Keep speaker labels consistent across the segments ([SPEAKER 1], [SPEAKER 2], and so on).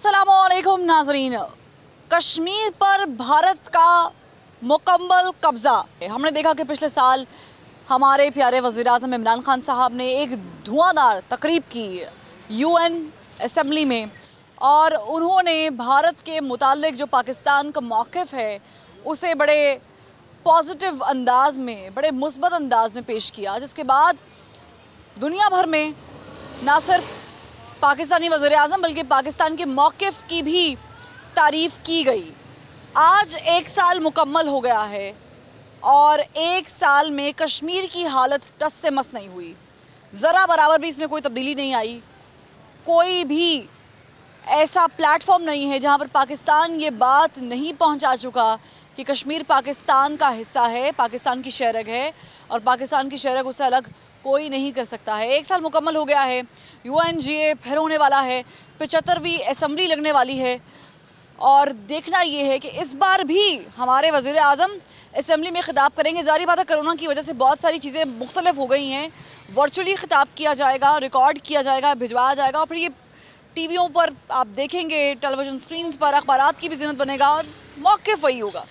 [SPEAKER 1] अस्सलामुअलैकुम नाज़रीन। कश्मीर पर भारत का मुकम्मल कब्ज़ा। हमने देखा कि पिछले साल हमारे प्यारे वज़ीर-ए-आज़म इमरान खान साहब ने एक धुआंधार तकरीब की UN असेंबली में और उन्होंने भारत के मुताल्लिक जो पाकिस्तान का मौक़िफ़ है उसे बड़े पॉजिटिव अंदाज़ में, बड़े मुस्बत अंदाज़ में पेश किया, जिसके बाद दुनिया भर में ना सिर्फ पाकिस्तानी वज़ीर-ए-आज़म बल्कि पाकिस्तान के मौक़िफ़ की भी तारीफ़ की गई। आज एक साल मुकम्मल हो गया है और एक साल में कश्मीर की हालत टस से मस नहीं हुई, ज़रा बराबर भी इसमें कोई तब्दीली नहीं आई। कोई भी ऐसा प्लेटफॉर्म नहीं है जहां पर पाकिस्तान ये बात नहीं पहुंचा चुका कि कश्मीर पाकिस्तान का हिस्सा है, पाकिस्तान की शहरग है और पाकिस्तान की शहरग उससे अलग कोई नहीं कर सकता है। एक साल मुकम्मल हो गया है, UNGA फिर होने वाला है, 75वीं असेंबली लगने वाली है और देखना ये है कि इस बार भी हमारे वज़ीर-ए-आज़म असेंबली में ख़िताब करेंगे। ज़ाहिर बात है कोरोना की वजह से बहुत सारी चीज़ें मुख्तलिफ हो गई हैं, वर्चुअली ख़िताब किया जाएगा, रिकॉर्ड किया जाएगा, भिजवाया जाएगा और फिर ये टीवियों पर आप देखेंगे, टेलीविज़न स्क्रीन्स पर, अखबारात की भी ज़िन्नत बनेगा और मौक़िफ़ वही होगा।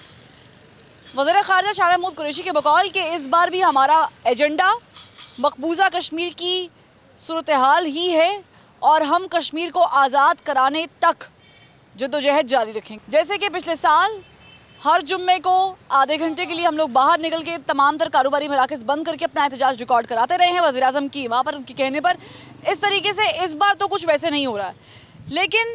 [SPEAKER 1] वज़ीर ख़ारिजा शाह महमूद कुरैशी के बकौल के इस बार भी हमारा एजेंडा मकबूजा कश्मीर की सूरत हाल ही है और हम कश्मीर को आज़ाद कराने तक जद्दोजहद जारी रखेंगे। जैसे कि पिछले साल हर जुम्मे को आधे घंटे के लिए हम लोग बाहर निकल के तमाम तर कारोबारी मराकज़ बंद करके अपना एहतजाज रिकॉर्ड कराते रहे हैं वज़ीर-ए-आज़म की वहाँ पर उनके कहने पर। इस तरीके से इस बार तो कुछ वैसे नहीं हो रहा है, लेकिन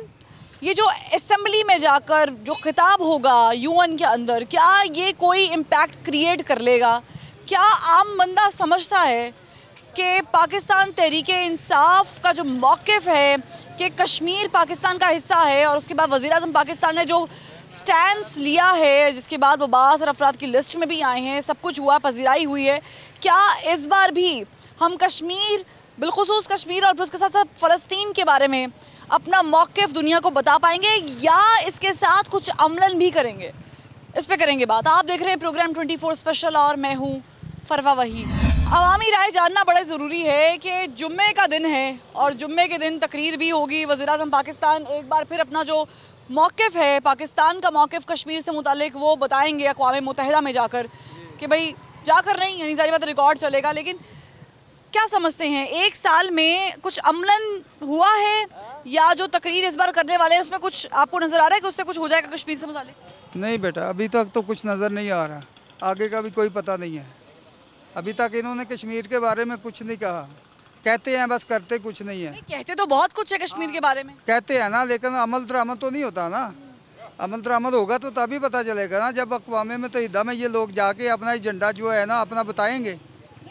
[SPEAKER 1] ये जो असेंबली में जाकर जो खिताब होगा UN के अंदर, क्या ये कोई इम्पैक्ट क्रिएट कर लेगा? क्या आम बंदा समझता है कि पाकिस्तान तहरीक-ए-इंसाफ का जो मौक़िफ़ है कि कश्मीर पाकिस्तान का हिस्सा है और उसके बाद वज़ीर-ए-आज़म पाकिस्तान ने जो स्टैंस लिया है, जिसके बाद वो बाज़ अफराद की लिस्ट में भी आए हैं, सब कुछ हुआ, पजीराई हुई है, क्या इस बार भी हम कश्मीर, बिलखुसूस कश्मीर और फिर उसके साथ साथ फ़लस्तीन के बारे में अपना मौक़िफ़ दुनिया को बता पाएंगे या इसके साथ कुछ अमलन भी करेंगे? इस पे करेंगे बात। आप देख रहे हैं प्रोग्राम 24 स्पेशल और मैं हूँ फरवा वहीद। अवामी राय जानना बड़ा ज़रूरी है कि जुम्मे का दिन है और जुम्मे के दिन तकरीर भी होगी। वज़ीर-ए-आज़म पाकिस्तान एक बार फिर अपना जो मौक़िफ़ है, पाकिस्तान का मौक़िफ़ कश्मीर से मुताल्लिक वो बताएंगे अक़वाम मुत्तहिदा में जाकर कि भाई जाकर नहीं, यानी सारी बात रिकॉर्ड चलेगा। लेकिन क्या समझते हैं, एक साल में कुछ अमलन हुआ है या जो तकरीर इस बार करने वाले हैं उसमें कुछ आपको नज़र आ रहा है कि उससे कुछ हो जाएगा कश्मीर से मुताल्लिक?
[SPEAKER 2] नहीं बेटा, अभी तक तो कुछ नज़र नहीं आ रहा, आगे का भी कोई पता नहीं है। अभी तक इन्होंने कश्मीर के बारे में कुछ नहीं कहा, कहते हैं बस, करते कुछ नहीं है।
[SPEAKER 1] नहीं, कहते तो बहुत कुछ है कश्मीर के बारे में,
[SPEAKER 2] कहते हैं ना, लेकिन अमल दरामद तो नहीं होता ना। अमल दरामद होगा तो तभी पता चलेगा ना, जब अक़वाम मुत्तहिदा में ये लोग जाके अपना एजेंडा जो है ना अपना बताएंगे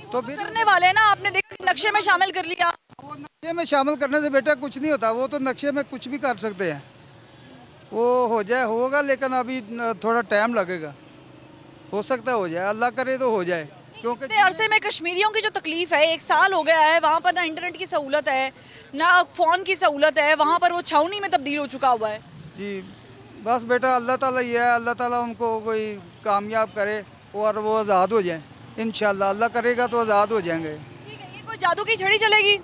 [SPEAKER 2] तो फिर
[SPEAKER 1] करने वाले हैं ना। आपने देखा नक्शे में शामिल कर लिया।
[SPEAKER 2] वो नक्शे में शामिल करने से बेटा कुछ नहीं होता, वो तो नक्शे में कुछ भी कर सकते हैं, वो हो जाए होगा, लेकिन अभी थोड़ा टाइम लगेगा। हो सकता है हो जाए, अल्लाह करे तो हो जाए, क्योंकि
[SPEAKER 1] अरसे में कश्मीरियों की जो तकलीफ़ है, एक साल हो गया है, वहाँ पर ना इंटरनेट की सहूलत है ना फ़ोन की सहूलत है, वहाँ पर वो छावनी में तब्दील हो चुका हुआ है।
[SPEAKER 2] जी बस बेटा, अल्लाह ताला ये है, अल्लाह ताला उनको कोई कामयाब करे और वो आज़ाद हो जाएं इंशाल्लाह। अल्लाह करेगा तो आज़ाद हो जाएंगे।
[SPEAKER 1] ठीक है, ये कोई जादू की छड़ी चलेगी,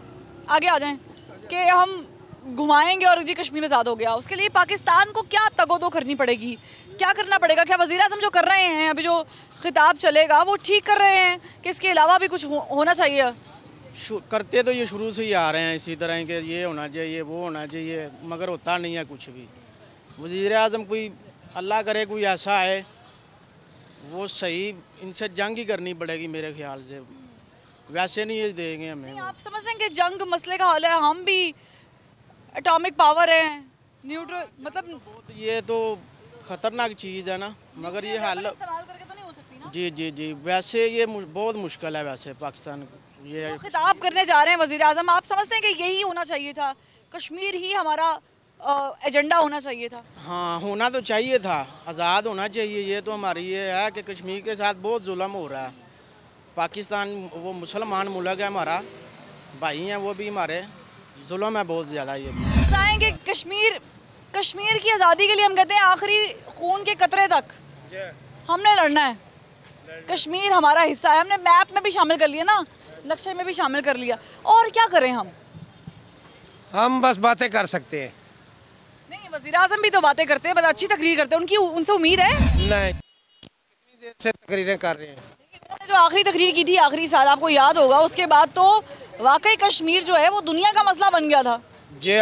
[SPEAKER 1] आगे आ जाएं कि हम घुमाएंगे और जी कश्मीर आज़ाद हो गया? उसके लिए पाकिस्तान को क्या तगोदो करनी पड़ेगी, क्या करना पड़ेगा? क्या वज़ीर-ए-आज़म जो कर रहे हैं, अभी जो खिताब चलेगा वो ठीक कर रहे हैं कि इसके अलावा भी कुछ होना चाहिए?
[SPEAKER 3] करते तो ये शुरू से ही आ रहे हैं इसी तरह के, ये होना चाहिए, वो होना चाहिए, मगर होता नहीं है कुछ भी। वज़ीर-ए-आज़म कोई, अल्लाह करे कोई ऐसा है वो सही, इनसे जंग ही करनी पड़ेगी मेरे ख्याल से, वैसे नहीं ये देंगे हमें।
[SPEAKER 1] नहीं, आप समझते हैं कि जंग मसले का हल है? हम भी एटॉमिक पावर है, न्यूट्रल, मतलब
[SPEAKER 3] ये तो ख़तरनाक चीज़ है ना, मगर ये हल
[SPEAKER 1] इस्तेमाल करके तो नहीं हो सकती ना।
[SPEAKER 3] जी जी जी, वैसे ये बहुत मुश्किल है वैसे पाकिस्तान ये
[SPEAKER 1] तो खिताब करने जा रहे हैं वज़ीर-ए-आज़म, आप समझते हैं कि यही होना चाहिए था, कश्मीर ही हमारा एजेंडा होना चाहिए था?
[SPEAKER 3] हाँ, होना तो चाहिए था, आज़ाद होना चाहिए। ये तो हमारी ये है कि कश्मीर के साथ बहुत जुल्म हो रहा है। पाकिस्तान वो मुसलमान मुल्क है, हमारा भाई हैं, वो भी हमारे, जुल्म है बहुत ज़्यादा। ये
[SPEAKER 1] बताएं कि कश्मीर की आज़ादी के लिए हम कहते हैं आखिरी खून के कतरे तक हमने लड़ना है। कश्मीर हमारा हिस्सा है, हमने मैप में भी शामिल कर लिया ना, नक्शे में भी शामिल कर लिया, और क्या करें हम?
[SPEAKER 4] हम बस बातें कर सकते हैं।
[SPEAKER 1] वज़ीर आज़म भी तो बातें करते हैं, बड़ा अच्छी तकरीर करते हैं, उनकी उनसे उम्मीद है।
[SPEAKER 4] नहीं, कितनी देर से तकरीरें कर रहे हैं।
[SPEAKER 1] उन्होंने जो आखिरी तकरीर की थी आखिरी साल, आपको याद होगा, उसके बाद तो वाकई कश्मीर जो है वो दुनिया का मसला बन गया था।
[SPEAKER 4] जी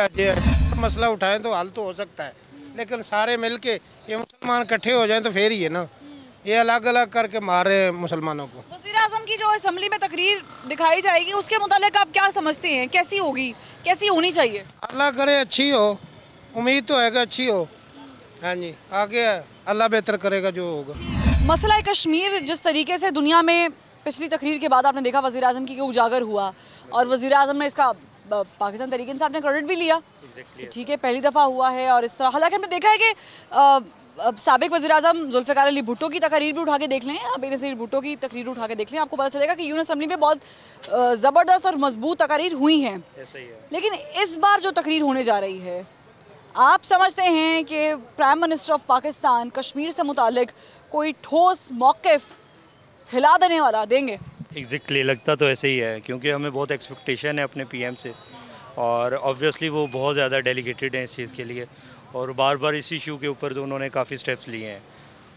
[SPEAKER 4] मसला उठाएं तो हल तो हो सकता है, लेकिन सारे मिल के ये मुसलमान इकट्ठे हो जाएं तो फिर ही है ना। ये अलग अलग करके मार रहे हैं मुसलमानों को।
[SPEAKER 1] वज़ीर आज़म की जो असेंबली में तकरीर दिखाई जाएगी उसके मुतालिक आप क्या समझते हैं, कैसी होगी, कैसी होनी चाहिए?
[SPEAKER 4] अल्लाह करे अच्छी हो, उम्मीद तो है कि अच्छी हो। हाँ जी, आगे अल्लाह बेहतर करेगा जो होगा।
[SPEAKER 1] मसला कश्मीर जिस तरीके से दुनिया में पिछली तकरीर के बाद आपने देखा वज़ीर आज़म की उजागर हुआ, और वज़ीर आज़म ने इसका पाकिस्तान तरीके से आपने क्रेडिट भी लिया कि ठीक है पहली दफ़ा हुआ है। और इस तरह हालांकि हमने देखा है कि साबिक वज़ीर आज़म जुल्फ़िकार अली भुट्टो की तकरीर भी उठा के देख लें, बेनज़ीर भुट्टो की तकरीर उठा के देख लें, आपको पता चलेगा कि यूएन असेंबली में बहुत ज़बरदस्त और मजबूत तकरीर हुई हैं। लेकिन इस बार जो तकरीर होने जा रही है, आप समझते हैं कि prime minister of Pakistan Kashmir से मुतालिक कोई ठोस मौक़िफ़ हिला देने वाला देंगे?
[SPEAKER 5] एग्जैक्टली लगता तो ऐसे ही है, क्योंकि हमें बहुत एक्सपेक्टेशन है अपने पीएम से, और ऑब्वियसली वो बहुत ज़्यादा डेलीकेटेड हैं इस चीज़ के लिए, और बार बार इस इशू के ऊपर तो उन्होंने काफ़ी स्टेप्स लिए हैं।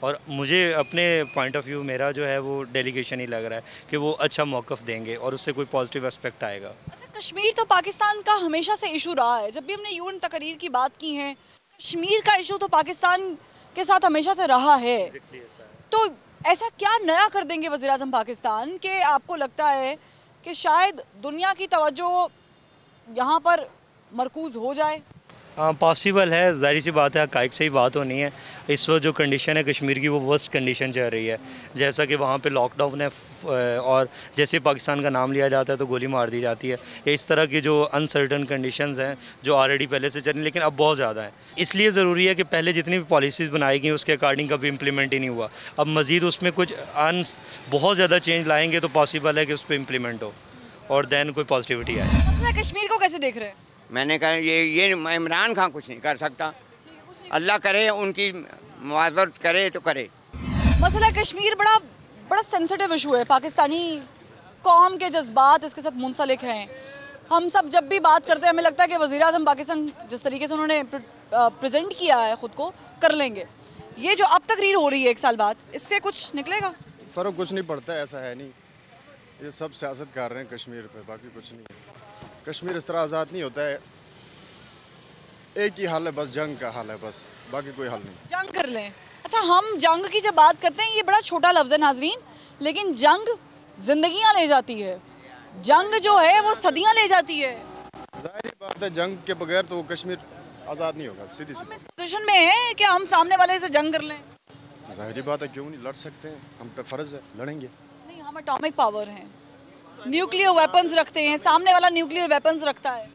[SPEAKER 5] और मुझे अपने पॉइंट ऑफ व्यू मेरा जो है वो डेलीगेशन ही लग रहा है कि वो अच्छा मौक़िफ़ देंगे और उससे कोई पॉजिटिव एस्पेक्ट आएगा।
[SPEAKER 1] अच्छा, कश्मीर तो पाकिस्तान का हमेशा से इशू रहा है, जब भी हमने यूएन तकरीर की बात की है, कश्मीर का इशू तो पाकिस्तान के साथ हमेशा से रहा है। तो ऐसा क्या नया कर देंगे वज़ीर आज़म पाकिस्तान कि आपको लगता है कि शायद दुनिया की तवज्जो यहाँ पर मरकूज़ हो जाए?
[SPEAKER 5] हाँ, पॉसिबल है, ज़ाहिर सी बात है, हक़ाइक़ से ही बात होनी है। इस वक्त जो कंडीशन है कश्मीर की वो वर्स्ट कंडीशन चल रही है, जैसा कि वहाँ पे लॉकडाउन है, और जैसे पाकिस्तान का नाम लिया जाता है तो गोली मार दी जाती है। इस तरह की जो अनसर्टन कंडीशंस हैं जो ऑलरेडी पहले से चल रही, लेकिन अब बहुत ज़्यादा है। इसलिए ज़रूरी है कि पहले जितनी भी पॉलिसीज़ बनाई गई उसके अकॉर्डिंग कभी इम्प्लीमेंट ही नहीं हुआ। अब मज़ीद उसमें कुछ बहुत ज़्यादा चेंज लाएँगे तो पॉसिबल है कि उस पर इम्प्लीमेंट हो और दैन कोई पॉजिटिविटी आए।
[SPEAKER 1] मसला कश्मीर को कैसे देख रहे हैं?
[SPEAKER 6] मैंने कहा ये इमरान खान कुछ नहीं कर सकता, अल्लाह करे उनकी मुआवज़त करे तो करे।
[SPEAKER 1] मसला कश्मीर बड़ा सेंसिटिव इशू है, पाकिस्तानी कौम के जज्बात इसके साथ मुंसलिक हैं। हम सब जब भी बात करते हैं हमें लगता है कि वज़ीर आज़म पाकिस्तान जिस तरीके से उन्होंने प्रेजेंट किया है ख़ुद को कर लेंगे। ये जो अब तकरीर हो रही है 1 साल बाद, इससे कुछ निकलेगा?
[SPEAKER 7] फ़र्क कुछ नहीं पड़ता, ऐसा है नहीं, ये सब सियासत कर रहे हैं कश्मीर पे, बाकी कुछ नहीं है। कश्मीर इस तरह आज़ाद नहीं होता है, एक ही हाल है बस, जंग का हाल है बस, बाकी कोई हाल नहीं।
[SPEAKER 1] जंग कर लें। अच्छा, हम जंग की जब बात करते हैं, ये बड़ा छोटा लफ्ज़ है नाजरीन, लेकिन जंग जिंदगियां ले जाती है, जंग जो है वो सदियां ले जाती है।
[SPEAKER 7] जाहिर बात है, जंग के बगैर तो कश्मीर आज़ाद नहीं होगा, सीधी
[SPEAKER 1] हम इस
[SPEAKER 7] सी।
[SPEAKER 1] पोजीशन में हैं कि हम सामने वाले से जंग कर लें?
[SPEAKER 7] जाहिर बात है, क्यों नहीं, लड़ सकते हैं, हम पे फ़र्ज़ है, लड़ेंगे।
[SPEAKER 1] नहीं, हम एटॉमिक पावर हैं, न्यूक्लियर वेपन्स रखते हैं, सामने वाला न्यूक्लियर वेपन्स रखता है।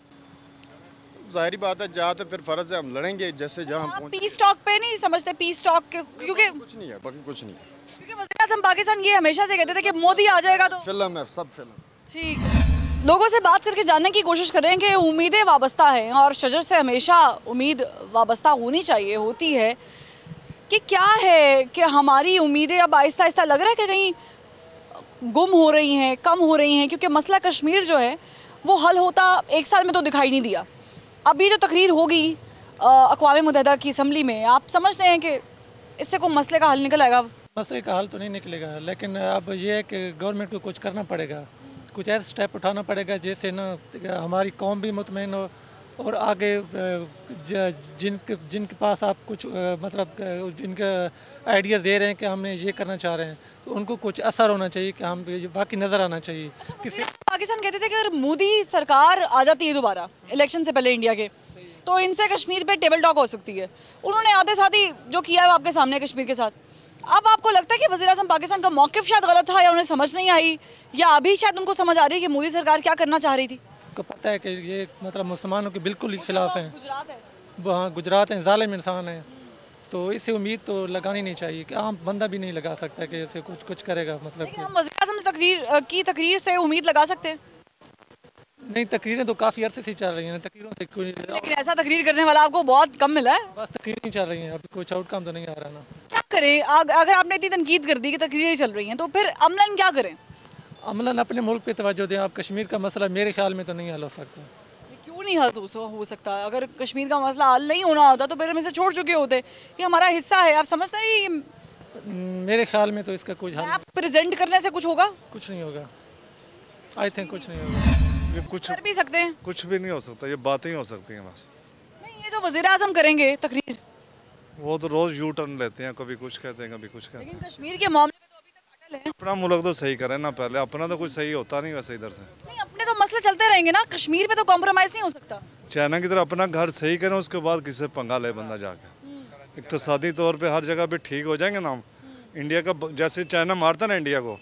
[SPEAKER 7] जाहिर बात है, जहाँ तो फिर फ़र्ज़ है, हम लड़ेंगे जैसे जहाँ हम पहुँच।
[SPEAKER 1] पीस टॉक पे नहीं समझते, पीस टॉक क्योंकि
[SPEAKER 7] कुछ नहीं है, बाकी कुछ नहीं है।
[SPEAKER 1] वज़ीर आज़म पाकिस्तान ये हमेशा से कहते थे कि मोदी आ जाएगा तो
[SPEAKER 7] फिल्म है, सब फिल्म।
[SPEAKER 1] ठीक है। लोगों से बात करके जानने की कोशिश कर रहे हैं कि उम्मीदें वाबस्ता हैं, और शजर से हमेशा उम्मीद वाबस्ता होनी चाहिए, होती है कि क्या है कि हमारी उम्मीदें अब आहिस्ता आहिस्ता लग रहा है कि कहीं गुम हो रही हैं, कम हो रही हैं, क्योंकि मसला कश्मीर जो है वो हल होता 1 साल में तो दिखाई नहीं दिया। अभी जो तकरीर होगी अक़वाम मुत्तहिदा की असम्बली में, आप समझते हैं कि इससे कोई मसले का हल निकल आएगा?
[SPEAKER 8] मसले का हल तो नहीं निकलेगा, लेकिन अब ये है कि गवर्नमेंट को कुछ करना पड़ेगा, कुछ ऐसा स्टेप उठाना पड़ेगा जिससे ना हमारी कौम भी मुतमईन हो, और आगे जिनके पास आप कुछ मतलब जिनके आइडियाज़ दे रहे हैं कि हमने ये करना चाह रहे हैं, तो उनको कुछ असर होना चाहिए कि हम बाकी नज़र आना चाहिए। किसी
[SPEAKER 1] पाकिस्तान कहते थे कि अगर मोदी सरकार आ जाती है दोबारा इलेक्शन से पहले इंडिया के, तो इनसे कश्मीर पे टेबल टॉक हो सकती है। उन्होंने आधे साथ ही जो किया है आपके सामने कश्मीर के साथ। अब आपको लगता है कि वज़ीर आज़म पाकिस्तान का मौक़िफ़ शायद गलत था, या उन्हें समझ नहीं आई, या अभी शायद उनको समझ आ रही है कि मोदी सरकार क्या करना चाह रही थी?
[SPEAKER 8] को पता है कि ये मतलब मुसलमानों के बिल्कुल ही खिलाफ हैं।
[SPEAKER 1] गुजरात है,
[SPEAKER 8] वहाँ गुजरात हैं, ज़ालिम इंसान हैं, तो इससे उम्मीद तो लगानी नहीं चाहिए कि आम बंदा भी नहीं लगा सकता कि ऐसे कुछ करेगा। मतलब
[SPEAKER 1] लेकिन हम वज़ीर आज़म की तकरीर से उम्मीद लगा सकते हैं?
[SPEAKER 8] नहीं, तकरीरें तो काफ़ी अरसे से चल रही हैं, तकरीरों से कोई
[SPEAKER 1] लेकिन ऐसा तकरीर करने वाला आपको बहुत कम मिला है।
[SPEAKER 8] बस तकरीर नहीं चल रही हैं, अभी कुछ आउटकम तो नहीं आ रहा ना।
[SPEAKER 1] क्या करें? अगर आपने इतनी तनकीद कर दी कि तकरीरें चल रही हैं, तो फिर अमलन क्या करें?
[SPEAKER 8] अमलन अपने मुल्क पे तवज्जो दें। आप कश्मीर का मसला मेरे ख्याल में तो नहीं हल हो सकता।
[SPEAKER 1] क्यों नहीं हल हो सकता? अगर कश्मीर का मसला हल नहीं होना होता तो फिर हम इसे छोड़ चुके होते। ये हमारा हिस्सा है, आप समझते नहीं?
[SPEAKER 8] मेरे ख्याल में तो इसका कुछ हल
[SPEAKER 1] आप प्रेजेंट करने से कुछ होगा?
[SPEAKER 8] कुछ नहीं होगा। आई थिंक कुछ नहीं होगा।
[SPEAKER 9] ये कुछ
[SPEAKER 1] कर भी सकते हैं,
[SPEAKER 9] कुछ भी नहीं हो सकता, ये बातें ही हो सकती हैं बस।
[SPEAKER 1] नहीं ये जो वज़ीर आज़म करेंगे तकरीर,
[SPEAKER 9] वो तो रोज यू टर्न लेते हैं, कभी कुछ कहते हैं कभी कुछ कहते हैं।
[SPEAKER 1] लेकिन कश्मीर के मामले में तो अभी तक अटल है।
[SPEAKER 9] अपना मुल्क तो सही करें ना पहले, अपना तो कुछ सही होता नहीं वैसे इधर से।
[SPEAKER 1] नहीं अपने तो मसले चलते रहेंगे ना, कश्मीर में तो कॉम्प्रोमाइज़ नहीं हो सकता।
[SPEAKER 9] चाइना की तरह अपना घर सही करें, उसके बाद किसी से पंगा ले बंदा जाके। इक़्तिसादी तौर पे हर जगह पे ठीक हो जाएंगे ना। इंडिया का जैसे चाइना मारता ना इंडिया को,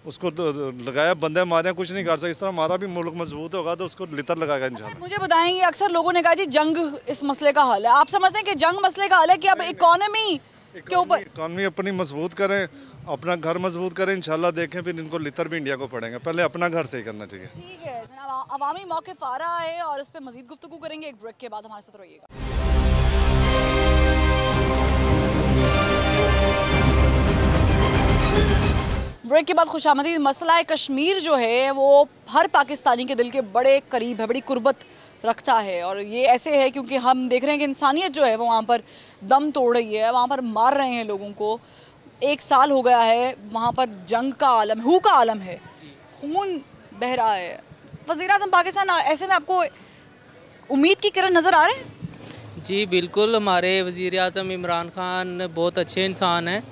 [SPEAKER 9] उसको तो लगाया बंदे मारे कुछ नहीं कर सकते, इस तरह हमारा भी मुल्क मजबूत होगा तो उसको लितर लगाएगा इंशाल्लाह।
[SPEAKER 1] मुझे बताएंगे, अक्सर लोगों ने कहा जी जंग इस मसले का हल है, आप समझते हैं कि जंग मसले का हल है कि अब इकोनॉमी के ऊपर?
[SPEAKER 9] इकॉनमी अपनी मजबूत करें, अपना घर मजबूत करें, इंशाल्लाह देखें फिर इनको लितर भी इंडिया को पड़ेंगे। पहले अपना घर सही करना चाहिए।
[SPEAKER 1] ठीक है जनाब, अवामी मौक़िफ़ आ रहा है और इस पर मज़ीद गुफ्तगू करेंगे एक ब्रेक के बाद। हमारे साथ रहिएगा। ब्रेक के बाद खुशामदीद। मसला कश्मीर जो है वो हर पाकिस्तानी के दिल के बड़े करीब है, बड़ी कुर्बत रखता है। और ये ऐसे है क्योंकि हम देख रहे हैं कि इंसानियत जो है वो वहाँ पर दम तोड़ रही है, वहाँ पर मार रहे हैं लोगों को। 1 साल हो गया है, वहाँ पर जंग का आलम, हू का आलम है, खून बह रहा है। वज़ीर आज़म पाकिस्तान, ऐसे में आपको उम्मीद की किरण नज़र आ रहे हैं?
[SPEAKER 10] जी बिल्कुल, हमारे वज़ीर आज़म इमरान खान बहुत अच्छे इंसान हैं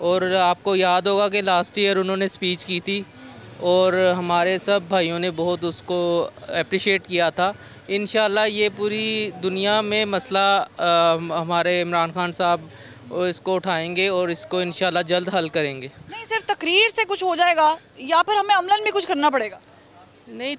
[SPEAKER 10] और आपको याद होगा कि लास्ट ईयर उन्होंने स्पीच की थी और हमारे सब भाइयों ने बहुत उसको अप्रिशिएट किया था। इंशाल्लाह ये पूरी दुनिया में मसला हमारे इमरान खान साहब इसको उठाएंगे और इसको इंशाल्लाह जल्द हल करेंगे।
[SPEAKER 1] नहीं सिर्फ तकरीर से कुछ हो जाएगा या फिर हमें अमलन में कुछ करना पड़ेगा?
[SPEAKER 10] नहीं,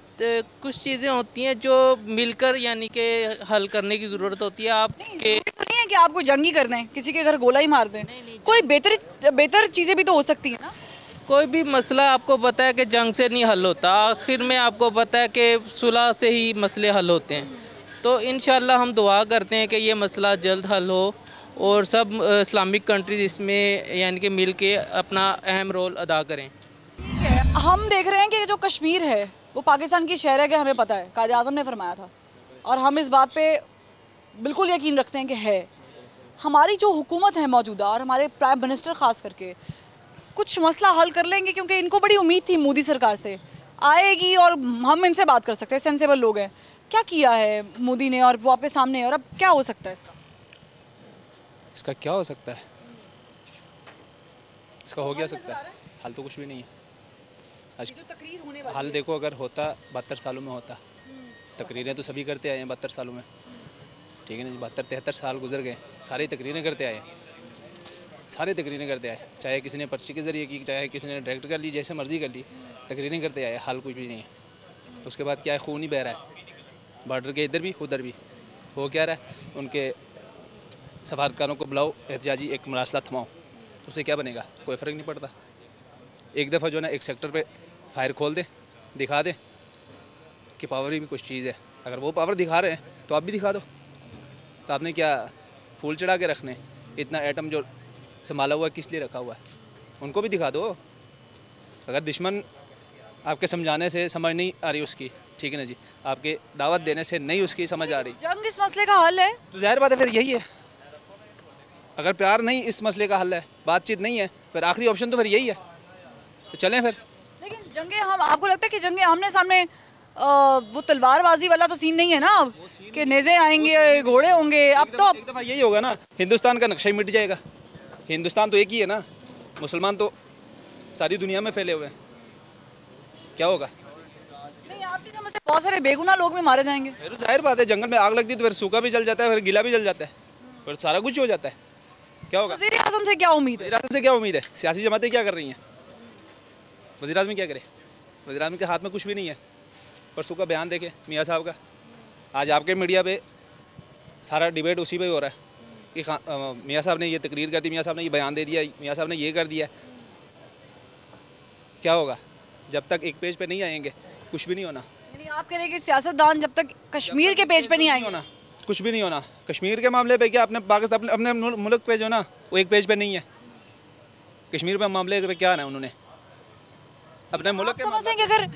[SPEAKER 10] कुछ चीज़ें होती हैं जो मिलकर यानी कि हल करने की ज़रूरत होती है। आपके
[SPEAKER 1] तो नहीं है कि आप कोई जंग ही कर दें, किसी के घर गोला ही मार दें, कोई बेहतर चीज़ें भी तो हो सकती है ना।
[SPEAKER 10] कोई भी मसला आपको पता है कि जंग से नहीं हल होता, आखिर में आपको पता है कि सुलह से ही मसले हल होते हैं। तो इंशाल्लाह हम दुआ करते हैं कि ये मसला जल्द हल हो और सब इस्लामिक कंट्रीज इसमें यानी कि मिल के अपना अहम रोल अदा करें।
[SPEAKER 1] ठीक है, हम देख रहे हैं कि जो कश्मीर है वो पाकिस्तान की शहर है कि हमें पता है, कायदे आज़म ने फरमाया था और हम इस बात पे बिल्कुल यकीन रखते हैं कि है। हमारी जो हुकूमत है मौजूदा और हमारे प्राइम मिनिस्टर ख़ास करके कुछ मसला हल कर लेंगे, क्योंकि इनको बड़ी उम्मीद थी मोदी सरकार से आएगी और हम इनसे बात कर सकते हैं, सेंसेबल लोग हैं। क्या किया है मोदी ने और वो आपके सामने है, और अब क्या हो सकता है इसका
[SPEAKER 11] क्या हो सकता है? इसका हो क्या सकता है? हाल तो कुछ भी नहीं है।
[SPEAKER 1] जो तकरीर होने वाली
[SPEAKER 11] हाल देखो, अगर होता 72 सालों में होता, तकरीरें तो सभी करते आए हैं 72 सालों में, ठीक है ना जी। 72-73 साल गुजर गए, सारी तकरीरें करते आए, सारे तकरीरें करते आए, चाहे किसी ने पर्ची के ज़रिए की, चाहे किसी ने डायरेक्ट कर ली, जैसे मर्जी कर ली, तकरीरें करते आए। हाल कुछ भी नहीं है। उसके बाद क्या है, खून ही बह रहा है बॉर्डर के, इधर भी उधर भी। हो क्या रहा है, उनके सफारतकारों को बुलाओ, एहतियाजी एक मरासला थमाओ, उससे क्या बनेगा? कोई फ़र्क नहीं पड़ता। एक दफ़ा जो है ना एक सेक्टर पे फायर खोल दे, दिखा दे कि पावर भी कुछ चीज़ है। अगर वो पावर दिखा रहे हैं तो आप भी दिखा दो। तो आपने क्या फूल चढ़ा के रखने? इतना एटम जो संभाला हुआ है किस लिए रखा हुआ है? उनको भी दिखा दो। अगर दुश्मन आपके समझाने से समझ नहीं आ रही उसकी, ठीक है ना जी, आपके दावत देने से नहीं उसकी समझ आ रही,
[SPEAKER 1] जंग इस मसले का हल है
[SPEAKER 11] तो जाहिर बात है फिर यही है। अगर प्यार नहीं इस मसले का हल है, बातचीत नहीं है, फिर आखिरी ऑप्शन तो फिर यही है, तो चलें फिर।
[SPEAKER 1] लेकिन जंगे, हम आपको लगता है कि जंगे आमने सामने वो तलवारबाजी वाला तो सीन नहीं है ना अब, कि नेज़े आएंगे, घोड़े होंगे? अब तो
[SPEAKER 11] एक दफ़ा यही होगा ना, हिंदुस्तान का नक्शा ही मिट जाएगा। हिंदुस्तान तो एक ही है ना, मुसलमान तो सारी दुनिया में फैले हुए हैं, क्या होगा?
[SPEAKER 1] नहीं, आप नहीं समझते, बहुत सारे बेगुनाह लोग भी मारे जाएंगे।
[SPEAKER 11] फिर जाहिर बात है, जंगल में आग लगती है तो फिर सूखा भी जल जाता है, फिर गीला भी जल जाता है, फिर सारा कुछ हो जाता है। क्या होगा?
[SPEAKER 1] वज़ीर आज़म से क्या उम्मीद है?
[SPEAKER 11] वज़ीर आज़म से क्या उम्मीद है? सियासी जमातें क्या कर रही हैं? वज़ीर आज़म क्या करे? वज़ीर आज़म के हाथ में कुछ भी नहीं है। परसों का बयान देखे मियाँ साहब का, आज आपके मीडिया पे सारा डिबेट उसी पे हो रहा है कि मियाँ साहब ने ये तकरीर कर दी, मियाँ साहब ने ये बयान दे दिया, मियाँ साहब ने ये कर दिया। क्या होगा? जब तक एक पेज पे नहीं आएंगे कुछ भी नहीं होना।
[SPEAKER 1] यानी आप कह रहे हैं कि सियासतदान जब तक कश्मीर के पेज पे नहीं आएंगे
[SPEAKER 11] होना, कुछ भी नहीं होना। कश्मीर के मामले पे क्या, अपने पाकिस्तान अपने मुल्क पे जो ना वो एक पेज पे नहीं है। कश्मीर पे मामले पे क्या है उन्होंने अपने मुल्क के
[SPEAKER 1] समझते हैं कि अगर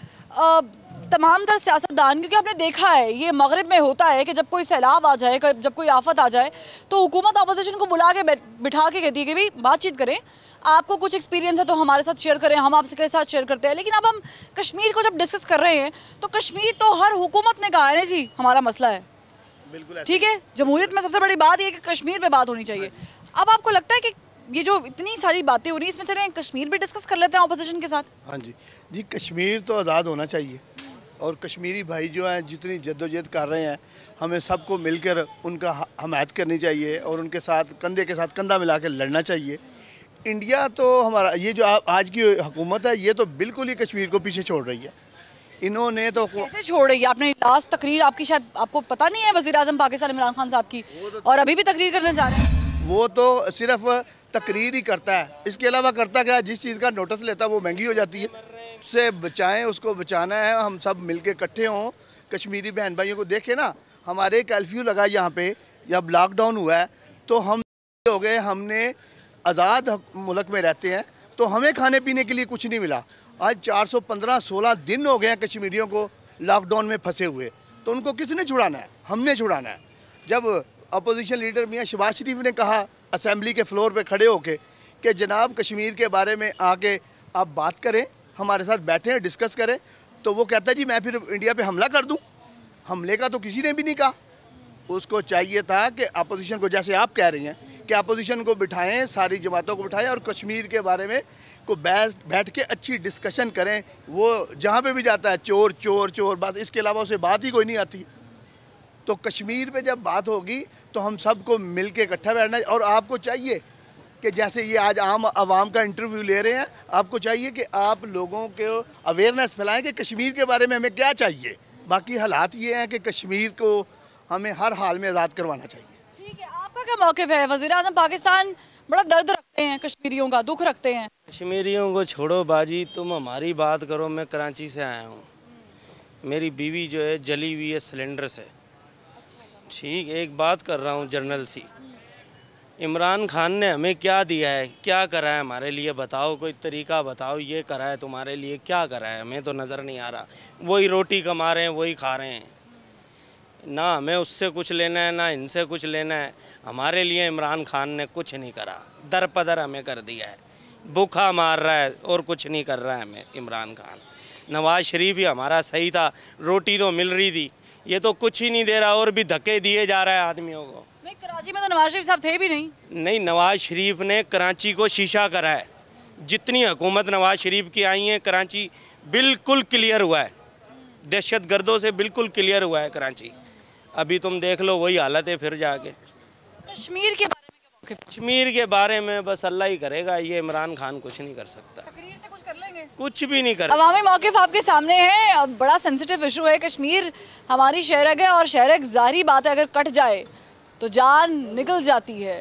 [SPEAKER 1] तमाम तर सियासतदान, क्योंकि आपने देखा है ये मगरिब में होता है कि जब कोई सैलाब आ जाए, जब कोई आफत आ जाए, तो हुकूमत अपोजिशन को बुला के बिठा के कहती है कि भाई बातचीत करें, आपको कुछ एक्सपीरियंस है तो हमारे साथ शेयर करें, हम आपके साथ शेयर करते हैं। लेकिन अब हम कश्मीर को जब डिस्कस कर रहे हैं तो कश्मीर तो हर हुकूमत ने कहा है ना जी हमारा मसला है,
[SPEAKER 12] बिल्कुल
[SPEAKER 1] ठीक है। जमहूरियत में सबसे बड़ी बात ये कि कश्मीर पे बात होनी चाहिए। अब आपको लगता है कि ये जो इतनी सारी बातें हो रही हैं इसमें चलें कश्मीर भी डिस्कस कर लेते हैं अपोजिशन के साथ?
[SPEAKER 12] हाँ जी जी, कश्मीर तो आज़ाद होना चाहिए और कश्मीरी भाई जो हैं जितनी जद्दोजहद कर रहे हैं हमें सबको मिलकर उनका हमायत करनी चाहिए और उनके साथ कंधे के साथ कंधा मिला कर लड़ना चाहिए। इंडिया तो हमारा ये जो आज की हुकूमत है ये तो बिल्कुल ही कश्मीर को पीछे छोड़ रही है। इन्होंने तो
[SPEAKER 1] कैसे छोड़ रही है? आपने लास्ट तकरीर आपकी शायद आपको पता नहीं है वज़ीर आज़म पाकिस्तान इमरान खान साहब की, और अभी भी तकरीर करने जा रहे हैं।
[SPEAKER 12] वो तो सिर्फ तकरीर ही करता है, इसके अलावा करता क्या? जिस चीज़ का नोटिस लेता है वो महंगी हो जाती है। उससे बचाएं, उसको बचाना है, हम सब मिलके इकट्ठे हों। कश्मीरी बहन भाइयों को देखें ना, हमारे कर्फ्यू लगा यहाँ पे, जब लॉकडाउन हुआ है तो हम हो गए, हमने आज़ाद मुल्क में रहते हैं तो हमें खाने पीने के लिए कुछ नहीं मिला। आज 415-16 दिन हो गए हैं कश्मीरियों को लॉकडाउन में फंसे हुए, तो उनको किसने छुड़ाना है? हमने छुड़ाना है। जब अपोजिशन लीडर मियाँ शहबाज शरीफ ने कहा असेंबली के फ्लोर पे खड़े होके कि जनाब कश्मीर के बारे में आके आप बात करें, हमारे साथ बैठें, डिस्कस करें, तो वो कहता है जी मैं फिर इंडिया पे हमला कर दूं। हमले का तो किसी ने भी नहीं कहा। उसको चाहिए था कि अपोजिशन को, जैसे आप कह रही हैं कि अपोजिशन को बिठाएं, सारी जमातों को बिठाएं और कश्मीर के बारे में को बैठ के अच्छी डिस्कशन करें। वो जहाँ पे भी जाता है चोर चोर चोर, बस इसके अलावा उसे बात ही कोई नहीं आती। तो कश्मीर पे जब बात होगी तो हम सबको मिल के इकट्ठा बैठना। और आपको चाहिए कि जैसे ये आज आम आवाम का इंटरव्यू ले रहे हैं, आपको चाहिए कि आप लोगों को अवेयरनेस फैलाएं कि कश्मीर के बारे में हमें क्या चाहिए। बाकी हालात ये हैं कि कश्मीर को हमें हर हाल में आज़ाद करवाना चाहिए।
[SPEAKER 1] ठीक है, आपका क्या मौक़िफ़ है? वज़ीर आज़म पाकिस्तान बड़ा दर्द रखते हैं कश्मीरियों का, दुख रखते हैं।
[SPEAKER 3] कश्मीरियों को छोड़ो बाजी, तुम हमारी बात करो। मैं कराची से आया हूँ, मेरी बीवी जो है जली हुई है सिलेंडर से। ठीक, एक बात कर रहा हूँ जनरल सी, इमरान खान ने हमें क्या दिया है, क्या करा है हमारे लिए? बताओ, कोई तरीका बताओ, ये करा है तुम्हारे लिए, क्या करा है? हमें तो नज़र नहीं आ रहा। वही रोटी कमा रहे हैं, वही खा रहे हैं, ना हमें उससे कुछ लेना है ना इनसे कुछ लेना है। हमारे लिए इमरान खान ने कुछ नहीं करा, दर पदर हमें कर दिया है, भूखा मार रहा है और कुछ नहीं कर रहा है हमें इमरान खान। नवाज शरीफ ही हमारा सही था, रोटी तो मिल रही थी, ये तो कुछ ही नहीं दे रहा और भी धक्के दिए जा रहा है आदमियों को।
[SPEAKER 1] नहीं, कराची में तो नवाज शरीफ साहब थे भी नहीं।
[SPEAKER 3] नहीं, नवाज शरीफ ने कराची को शीशा करा है। जितनी हुकूमत नवाज शरीफ की आई है, कराची बिल्कुल क्लियर हुआ है, दहशत गर्दों से बिल्कुल क्लियर हुआ है कराची। अभी तुम देख लो वही हालत है फिर जाके।
[SPEAKER 1] कश्मीर के बारे में क्या मौक़िफ़?
[SPEAKER 3] कश्मीर के बारे में बस अल्लाह ही करेगा, ये इमरान खान कुछ नहीं कर सकता।
[SPEAKER 1] तकरीर से कुछ कर लेंगे?
[SPEAKER 3] कुछ भी नहीं कर।
[SPEAKER 1] अवामी मौक़िफ़ आपके सामने है। अब बड़ा सेंसिटिव इशू है, कश्मीर हमारी शहरग है और शहरग ज़ाहिरी बात है अगर कट जाए तो जान निकल जाती है।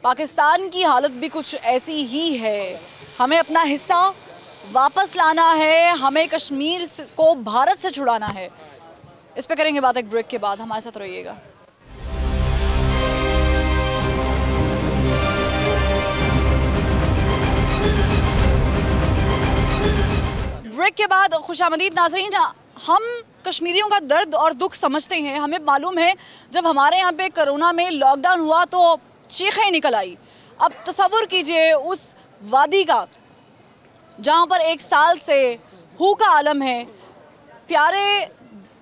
[SPEAKER 1] पाकिस्तान की हालत भी कुछ ऐसी ही है। हमें अपना हिस्सा वापस लाना है, हमें कश्मीर को भारत से छुड़ाना है। इस पे करेंगे बात एक ब्रेक के बाद, हमारे साथ रहिएगा। ब्रेक के बाद खुशामदीद नाज़रीन, हम कश्मीरियों का दर्द और दुख समझते हैं। हमें मालूम है जब हमारे यहाँ पे कोरोना में लॉकडाउन हुआ तो चीखें निकल आई। अब तसव्वुर कीजिए उस वादी का जहाँ पर 1 साल से हू का आलम है, प्यारे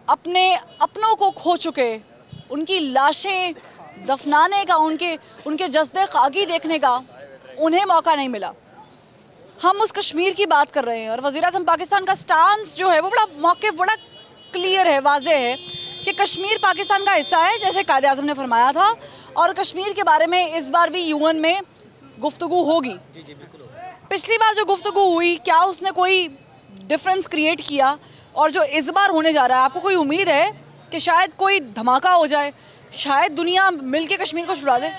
[SPEAKER 1] अपने अपनों को खो चुके, उनकी लाशें दफनाने का, उनके जस्दे खाकी देखने का उन्हें मौका नहीं मिला। हम उस कश्मीर की बात कर रहे हैं और वज़ीर आज़म पाकिस्तान का स्टांस जो है वो बड़ा मौक़िफ़ बड़ा क्लियर है, वाज़ेह है कि कश्मीर पाकिस्तान का हिस्सा है जैसे कायदे आज़म ने फरमाया था, और कश्मीर के बारे में इस बार भी यूएन में गुफ्तगू होगी। पिछली बार जो गुफ्तगू हुई, क्या उसने कोई डिफरेंस क्रिएट किया? और जो इस बार होने जा रहा है, आपको कोई उम्मीद है कि शायद कोई धमाका हो जाए, शायद दुनिया मिल के कश्मीर को छुड़ा दे?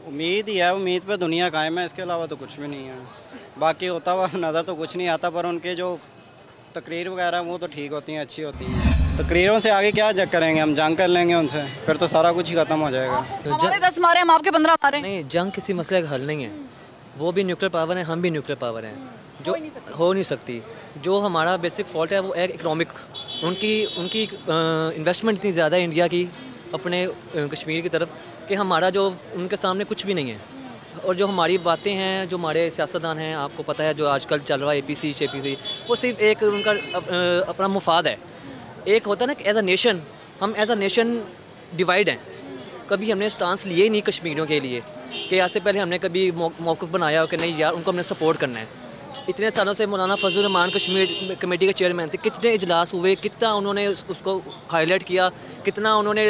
[SPEAKER 13] उम्मीद ही है, उम्मीद पे दुनिया कायम है, इसके अलावा तो कुछ भी नहीं है। बाकी होता हुआ नज़र तो कुछ नहीं आता, पर उनके जो तकरीर वगैरह वो तो ठीक होती हैं, अच्छी होती हैं। तकरीरों से आगे क्या जंग करेंगे हम? जंग कर लेंगे उनसे, फिर तो सारा कुछ ही ख़त्म हो जाएगा।
[SPEAKER 1] तो हमारे 10 मारे, हम आपके 15 मारे।
[SPEAKER 14] नहीं, जंग किसी मसले का हल नहीं है। वो भी न्यूक्लियर पावर है, हम भी न्यूक्लियर पावर हैं। जो हो नहीं सकती। जो हमारा बेसिक फॉल्ट है वो है इकोनॉमिक। उनकी इन्वेस्टमेंट इतनी ज़्यादा है इंडिया की अपने कश्मीर की तरफ कि हमारा जो उनके सामने कुछ भी नहीं है। और जो हमारी बातें हैं, जो हमारे सियासतदान हैं, आपको पता है जो आजकल चल रहा है APC शेपीसी, वो सिर्फ एक उनका अपना मुफाद है। एक होता है ना कि एज अ नेशन, हम एज अ नेशन डिवाइड हैं। कभी हमने स्टांस लिए ही नहीं कश्मीरियों के लिए कि आज से पहले हमने कभी मौक़िफ़ बनाया हो कि नहीं यार उनको हमने सपोर्ट करना है। इतने सालों से मौलाना फजल रहमान कश्मीर कमेटी के चेयरमैन थे, कितने इजलास हुए, कितना उन्होंने उसको हाईलाइट किया, कितना उन्होंने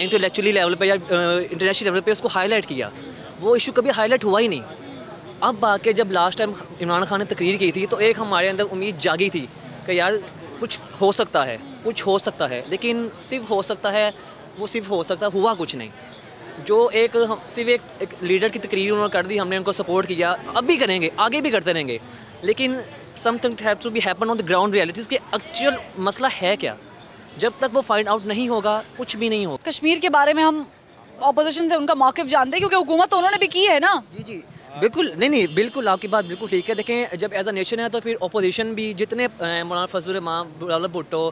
[SPEAKER 14] इंटेलेक्चुअली लेवल पे या इंटरनेशनल लेवल पे उसको हाईलाइट किया। वो इशू कभी हाईलाइट हुआ ही नहीं। अब आके जब लास्ट टाइम इमरान खान ने तकरीर की थी तो एक हमारे अंदर उम्मीद जागी थी कि यार कुछ हो सकता है, कुछ हो सकता है, लेकिन सिर्फ हो सकता है, वो सिर्फ हो सकता है, हुआ कुछ नहीं। जो सिर्फ एक लीडर की तकरीर उन्होंने कर दी, हमने उनको सपोर्ट किया, अब भी करेंगे, आगे भी करते रहेंगे, लेकिन something have to be happen on the ground realities कि एक्चुअल मसला है क्या। जब तक वो फाइंड आउट नहीं होगा कुछ भी नहीं होगा।
[SPEAKER 1] कश्मीर के बारे में हम ऑपोजिशन से उनका मौक़िफ़ जानते हैं क्योंकि हुकूमत तो उन्होंने भी की है ना।
[SPEAKER 14] जी बिल्कुल, नहीं बिल्कुल आपकी बात बिल्कुल ठीक है। देखें जब एज अ नेशन है तो फिर अपोजिशन भी जितने मौलाना फजल रहमान, बिलावल भुट्टो,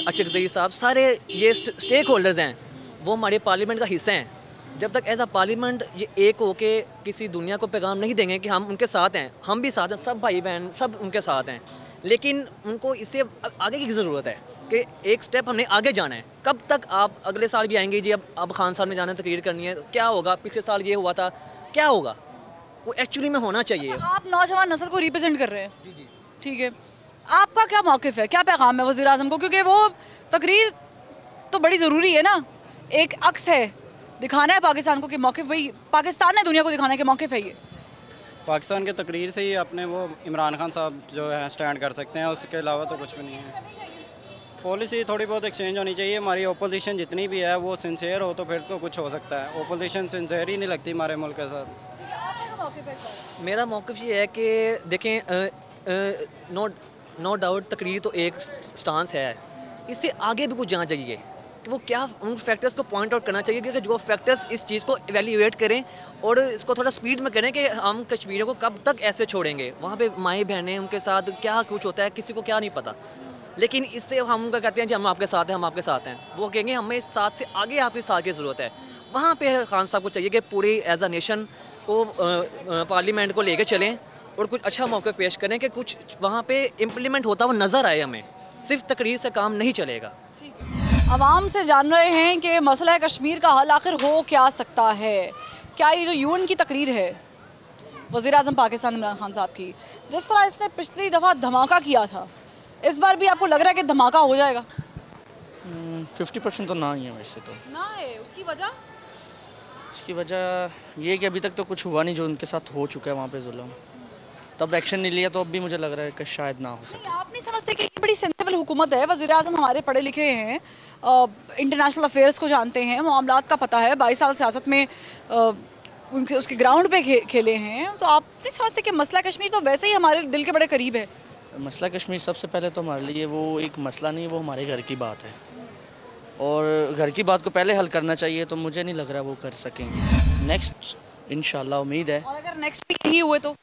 [SPEAKER 14] अशरफ जहीर साहब, सारे ये स्टेक होल्डर्स हैं, वो हमारे पार्लियामेंट का हिस्सा हैं। जब तक एज अ पार्लियामेंट ये एक होके किसी दुनिया को पैगाम नहीं देंगे कि हम उनके साथ हैं, हम भी साथ हैं, सब भाई बहन सब उनके साथ हैं, लेकिन उनको इससे आगे की ज़रूरत है कि एक स्टेप हमने आगे जाना है। कब तक आप अगले साल भी आएंगे जी अब खान साहब ने जाना तकरीर करनी है, क्या होगा, पिछले साल ये हुआ था, क्या होगा, वो एक्चुअली में होना चाहिए।
[SPEAKER 1] आप नौजवान नस्ल को रिप्रेजेंट कर रहे हैं। जी ठीक है, आपका क्या मौक़िफ़ है, क्या पैगाम है वज़ीर आज़म को, क्योंकि वो तकरीर तो बड़ी ज़रूरी है ना, एक अक्स है, दिखाना है पाकिस्तान को कि मौक़िफ़ भाई पाकिस्तान ने दुनिया को दिखाना है कि मौक़िफ़ है ये।
[SPEAKER 13] पाकिस्तान की तकरीर से ही अपने वो इमरान खान साहब जो है स्टैंड कर सकते हैं, उसके अलावा तो कुछ भी नहीं है। पॉलिसी थोड़ी बहुत एक्सचेंज होनी चाहिए। हमारी ओपोजिशन जितनी भी है वो सिंसेयर हो तो फिर तो कुछ हो सकता है। ओपोजिशन सिंसेयर ही नहीं लगती हमारे मुल्क के साथ।
[SPEAKER 14] मेरा मौक़िफ़ ये है कि देखें नो डाउट तकरीर तो एक स्टांस है, इससे आगे भी कुछ जाना चाहिए कि वो क्या उन फैक्टर्स को पॉइंट आउट करना चाहिए कि जो फैक्टर्स इस चीज़ को एवेल्यूएट करें और इसको थोड़ा स्पीड में करें कि हम कश्मीरियों को कब तक ऐसे छोड़ेंगे। वहाँ पे माएँ बहनें, उनके साथ क्या कुछ होता है किसी को क्या नहीं पता, लेकिन इससे हम उनका कहते हैं जी हम आपके साथ हैं, हम आपके साथ हैं, वो कहेंगे हमें इस साथ से आगे आपके साथ की ज़रूरत है। वहाँ पे खान साहब को चाहिए कि पूरी एज अ नेशन को पार्लियामेंट को लेके चलें और कुछ अच्छा मौका पेश करें कि कुछ वहाँ पे इम्प्लीमेंट होता हुआ नज़र आए हमें। सिर्फ तकरीर से काम नहीं चलेगा।
[SPEAKER 1] आवाम से जान रहे हैं कि मसला कश्मीर का हल आखिर हो क्या सकता है। क्या ये जो यूएन की तकरीर है वज़ीर आज़म पाकिस्तान इमरान खान साहब की, जिस तरह इसने पिछली दफ़ा धमाका किया था, इस बार भी आपको लग रहा है कि धमाका हो जाएगा?
[SPEAKER 3] 50% तो ना ही है वैसे तो।
[SPEAKER 1] ना है, उसकी वजह?
[SPEAKER 3] उसकी वजह ये कि अभी तक तो कुछ हुआ नहीं जो उनके साथ हो चुका है वहाँ पे जुल्म, तब एक्शन नहीं लिया तो अब भी मुझे लग रहा है कि शायद ना हो सके।
[SPEAKER 1] आप नहीं समझते कि ये बड़ी सेंसिबल हुकूमत है? वज़ीर आज़म हमारे पढ़े लिखे हैं, इंटरनेशनल अफेयर्स को जानते हैं, मामलात का पता है, 22 साल सियासत में उनके उसके ग्राउंड पे खेले हैं, तो आप नहीं समझते कि मसला कश्मीर तो वैसे ही हमारे दिल के बड़े करीब है?
[SPEAKER 3] मसला कश्मीर सबसे पहले तो हमारे लिए वो एक मसला नहीं है, वो हमारे घर की बात है और घर की बात को पहले हल करना चाहिए, तो मुझे नहीं लग रहा वो कर सकेंगे। नेक्स्ट इंशाल्लाह उम्मीद है।
[SPEAKER 1] और अगर नेक्स्ट भी नहीं हुए तो?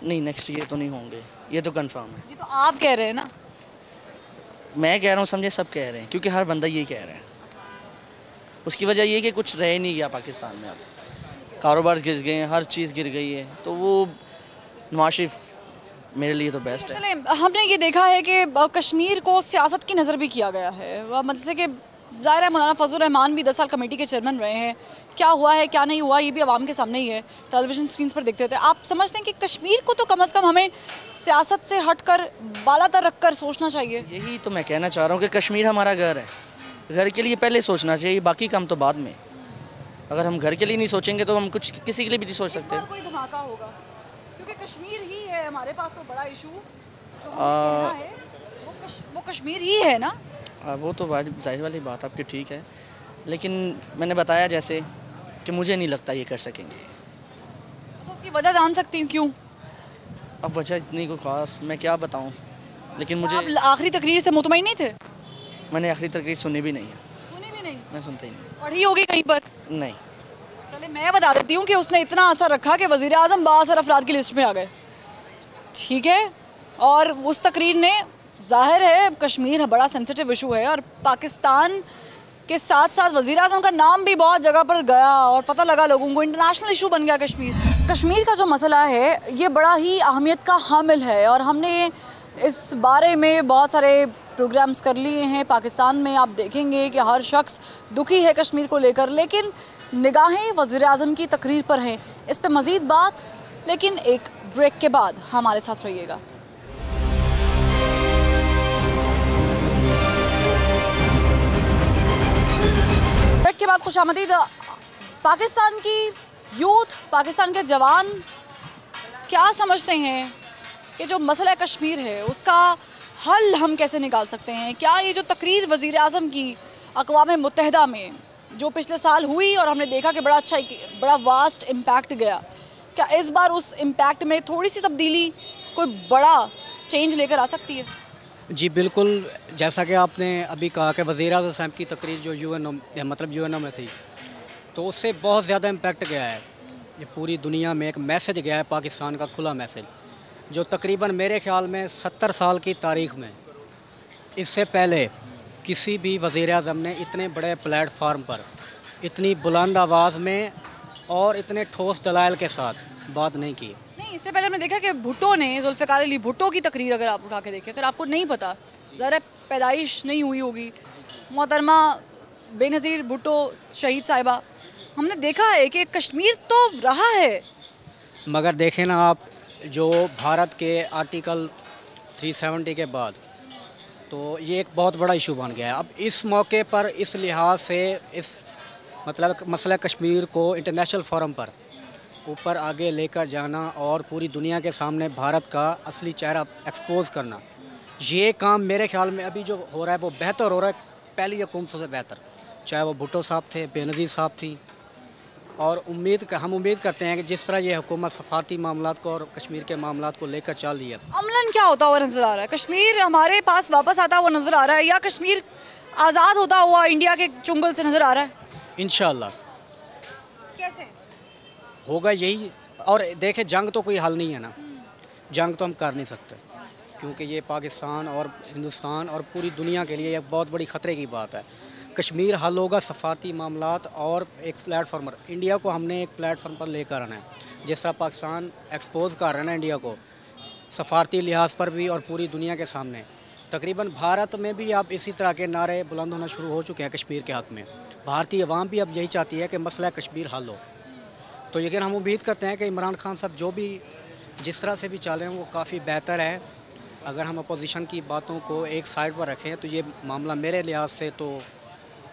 [SPEAKER 3] नहीं, नेक्स्ट ये तो नहीं होंगे, ये तो कंफर्म है।
[SPEAKER 1] ये तो आप कह रहे हैं ना?
[SPEAKER 3] मैं कह रहा हूँ, समझे सब कह रहे हैं, क्योंकि हर बंदा यही कह रहा है। उसकी वजह ये कि कुछ रह नहीं गया पाकिस्तान में, अब कारोबार गिर गए हैं, हर चीज़ गिर गई है, तो वो नवाज शरीफ मेरे लिए तो बेस्ट है।
[SPEAKER 1] चलें, हमने ये देखा है कि कश्मीर को सियासत की नज़र भी किया गया है, मतलब जैसे कि ज़ाहिर है मौलाना फजल रहमान भी 10 साल कमेटी के चेयरमैन रहे हैं, क्या हुआ है क्या नहीं हुआ ये भी आवाम के सामने ही है, टेलीविज़न स्क्रीन पर देखते थे। आप समझते हैं कि कश्मीर को तो कम से कम हमें सियासत से हटकर बालातर रख कर सोचना चाहिए?
[SPEAKER 3] यही तो मैं कहना चाह रहा हूँ कि कश्मीर हमारा घर है, घर के लिए पहले सोचना चाहिए, बाकी काम तो बाद में। अगर हम घर के लिए नहीं सोचेंगे तो हम कुछ किसी के लिए भी नहीं सोच सकते।
[SPEAKER 1] कोई धमाका होगा क्योंकि कश्मीर ही है हमारे पास तो बड़ा इशू जो कहना है वो कश्मीर ही है ना।
[SPEAKER 3] वो तो जाहिर वाली बात आपकी ठीक है, लेकिन मैंने बताया जैसे कि मुझे नहीं लगता ये कर सकेंगे।
[SPEAKER 1] तो उसकी वजह जान सकती हूँ क्यों?
[SPEAKER 3] अब वजह इतनी को खास मैं क्या बताऊँ, लेकिन मुझे
[SPEAKER 1] आप आखिरी तकरीर से मुतमईन नहीं थे?
[SPEAKER 3] मैंने आखिरी तकरीर सुनी भी नहीं है।
[SPEAKER 1] सुनी भी नहीं?
[SPEAKER 3] मैं सुनता ही नहीं।
[SPEAKER 1] पढ़ी होगी कहीं पर?
[SPEAKER 3] नहीं।
[SPEAKER 1] चले मैं बता देती हूँ कि उसने इतना असर रखा कि वज़ीर आज़म 12 अफराद की लिस्ट में आ गए। ठीक है, और उस तकरीर ने जाहिर है कश्मीर बड़ा सेंसिटिव इशू है और पाकिस्तान के साथ साथ वज़ीर आज़म का नाम भी बहुत जगह पर गया और पता लगा लोगों को, इंटरनेशनल इशू बन गया कश्मीर। कश्मीर का जो मसला है ये बड़ा ही अहमियत का हामिल है और हमने इस बारे में बहुत सारे प्रोग्राम्स कर लिए हैं। पाकिस्तान में आप देखेंगे कि हर शख्स दुखी है कश्मीर को लेकर, लेकिन निगाहें वज़ीर आज़म की तकरीर पर हैं। इस पर मज़ीद बात लेकिन एक ब्रेक के बाद, हमारे साथ रहिएगा। ब्रेक के बाद खुशामदीद। पाकिस्तान की यूथ, पाकिस्तान के जवान क्या समझते हैं कि जो मसला कश्मीर है उसका हल हम कैसे निकाल सकते हैं? क्या ये जो तकरीर वज़ीर आज़म की अक़वाम मुत्तहिदा में जो पिछले साल हुई और हमने देखा कि बड़ा वास्ट इम्पैक्ट गया, क्या इस बार उस इम्पैक्ट में थोड़ी सी तब्दीली, कोई बड़ा चेंज लेकर आ सकती है?
[SPEAKER 15] जी बिल्कुल, जैसा कि आपने अभी कहा कि वज़ीर आज़म साहब की तकरीर जो यूएनओ में थी, तो उससे बहुत ज़्यादा इम्पैक्ट गया है। ये पूरी दुनिया में एक मैसेज गया है, पाकिस्तान का खुला मैसेज, जो तकरीबन मेरे ख़्याल में 70 साल की तारीख़ में इससे पहले किसी भी वज़ीर आज़म ने इतने बड़े प्लेटफार्म पर इतनी बुलंद आवाज़ में और इतने ठोस दलाइल के साथ बात नहीं की।
[SPEAKER 1] नहीं, इससे पहले हमने देखा कि भुट्टो ने, जुल्फ़िकार अली भुट्टो की तकरीर अगर आप उठा के देखें, अगर आपको नहीं पता, ज़रा पैदाइश नहीं हुई होगी, मोहतरमा बेनज़ीर भुट्टो शहीद साहिबा, हमने देखा है कि कश्मीर तो रहा है।
[SPEAKER 15] मगर देखें ना आप, जो भारत के आर्टिकल 370 के बाद तो ये एक बहुत बड़ा इशू बन गया है। अब इस मौके पर इस लिहाज से इस मतलब मसला कश्मीर को इंटरनेशनल फोरम पर ऊपर आगे लेकर जाना और पूरी दुनिया के सामने भारत का असली चेहरा एक्सपोज करना, ये काम मेरे ख्याल में अभी जो हो रहा है वो बेहतर हो रहा है पहली हुकूमतों से बेहतर, चाहे वो भुट्टो साहब थे, बेनज़ीर साहब थी। और हम उम्मीद करते हैं कि जिस तरह ये हुकूमत सफारती मामलात को और कश्मीर के मामलात को लेकर चल रही है,
[SPEAKER 1] अमलन क्या होता हुआ नज़र आ रहा है? कश्मीर हमारे पास वापस आता हुआ नज़र आ रहा है या कश्मीर आज़ाद होता हुआ इंडिया के चुंगल से नज़र आ रहा है?
[SPEAKER 15] इंशाल्लाह
[SPEAKER 1] कैसे
[SPEAKER 15] होगा यही। और देखें, जंग तो कोई हल नहीं है ना, जंग तो हम कर नहीं सकते, क्योंकि ये पाकिस्तान और हिंदुस्तान और पूरी दुनिया के लिए एक बहुत बड़ी ख़तरे की बात है। कश्मीर हल होगा सफारती मामलात और एक प्लेटफार्म पर, इंडिया को हमने एक प्लेटफार्म पर लेकर आना है। जिस तरह पाकिस्तान एक्सपोज कर रहा है ना इंडिया को सफारती लिहाज पर भी और पूरी दुनिया के सामने, तकरीबन भारत में भी अब इसी तरह के नारे बुलंद होना शुरू हो चुके हैं कश्मीर के हक़ में। भारतीय अवाम भी अब यही चाहती है कि मसला कश्मीर हल हो। तो लेकिन हम उम्मीद करते हैं कि इमरान खान साहब जो भी जिस तरह से भी चल रहे हैं वो काफ़ी बेहतर है। अगर हम अपोजिशन की बातों को एक साइड पर रखें तो ये मामला मेरे लिहाज से तो